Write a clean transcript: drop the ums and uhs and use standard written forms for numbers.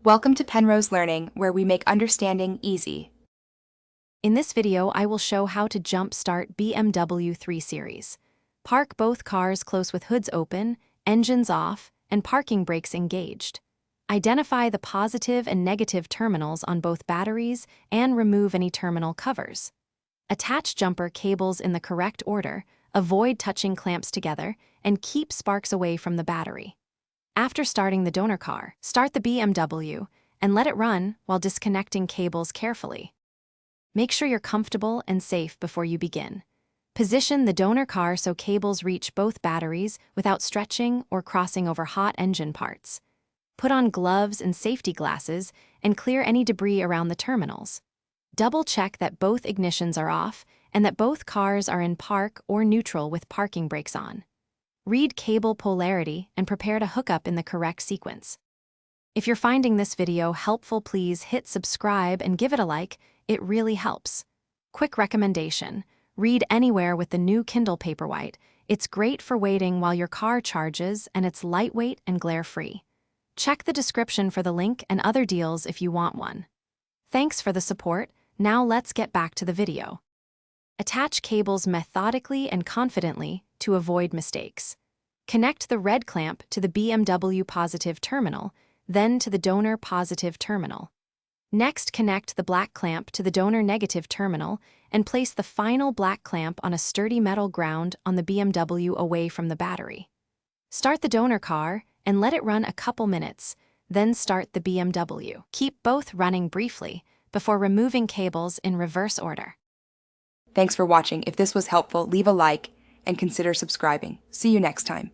Welcome to Penrose Learning, where we make understanding easy. In this video, I will show how to jump-start BMW 3 Series. Park both cars close with hoods open, engines off, and parking brakes engaged. Identify the positive and negative terminals on both batteries and remove any terminal covers. Attach jumper cables in the correct order, avoid touching clamps together, and keep sparks away from the battery. After starting the donor car, start the BMW and let it run while disconnecting cables carefully. Make sure you're comfortable and safe before you begin. Position the donor car so cables reach both batteries without stretching or crossing over hot engine parts. Put on gloves and safety glasses and clear any debris around the terminals. Double-check that both ignitions are off and that both cars are in park or neutral with parking brakes on. Read cable polarity and prepare to hook up in the correct sequence. If you're finding this video helpful, please hit subscribe and give it a like. It really helps. Quick recommendation: read anywhere with the new Kindle Paperwhite. It's great for waiting while your car charges, and it's lightweight and glare-free. Check the description for the link and other deals if you want one. Thanks for the support. Now let's get back to the video. Attach cables methodically and confidently to avoid mistakes. Connect the red clamp to the BMW positive terminal, then to the donor positive terminal. Next, connect the black clamp to the donor negative terminal and place the final black clamp on a sturdy metal ground on the BMW away from the battery. Start the donor car and let it run a couple minutes, then start the BMW. Keep both running briefly before removing cables in reverse order. Thanks for watching. If this was helpful, leave a like and consider subscribing. See you next time.